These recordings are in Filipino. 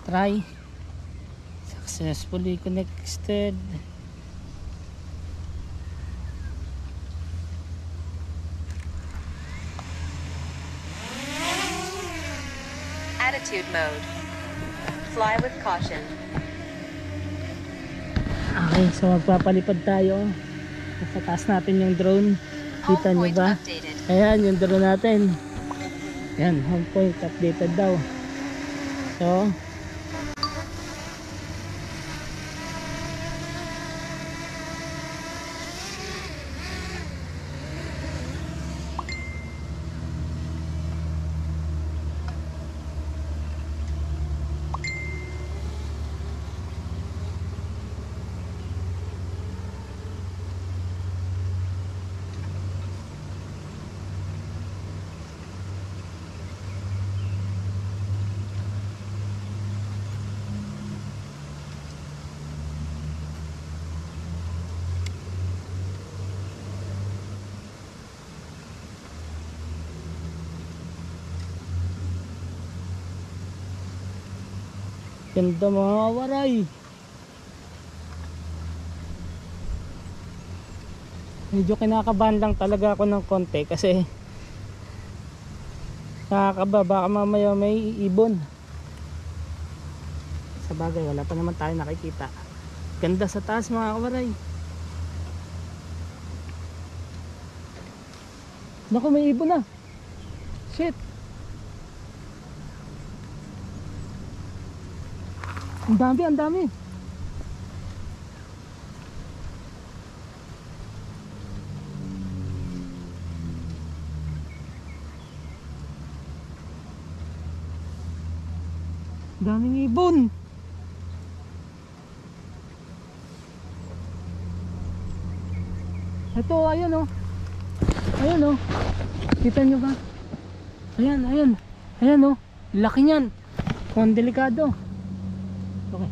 try. Successfully connected. Attitude mode. Fly with caution. Okay, so magpapalipad tayo. Nasa taas natin yung drone. Kita nyo Home point ba? updated. Ayan yung drone natin. Ayan, home point updated daw. So ganda mga waray. Medyo kinakabahan lang talaga ako ng konti kasi nakakaba, baka mamaya may ibon. Sa bagay wala pa naman tayo nakikita. Ganda sa taas mga kawaray. Naku, may ibon na. Shit. Ang dami, ang dami. Daming ibon. Ito, ayan oh. Ayan oh. Kita nyo ba? Ayan, ayan. Ayan oh. Laki niyan. Kung delikado. Okay.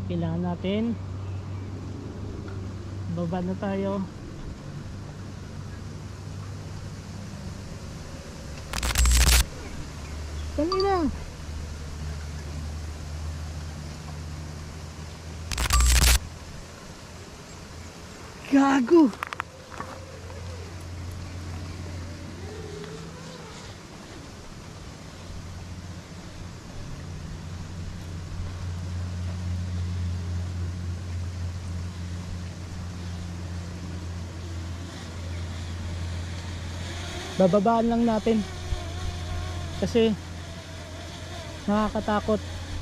Kailangan natin. Baba na tayo. Kanina. Gago. Bababaan lang natin kasi nakakatakot.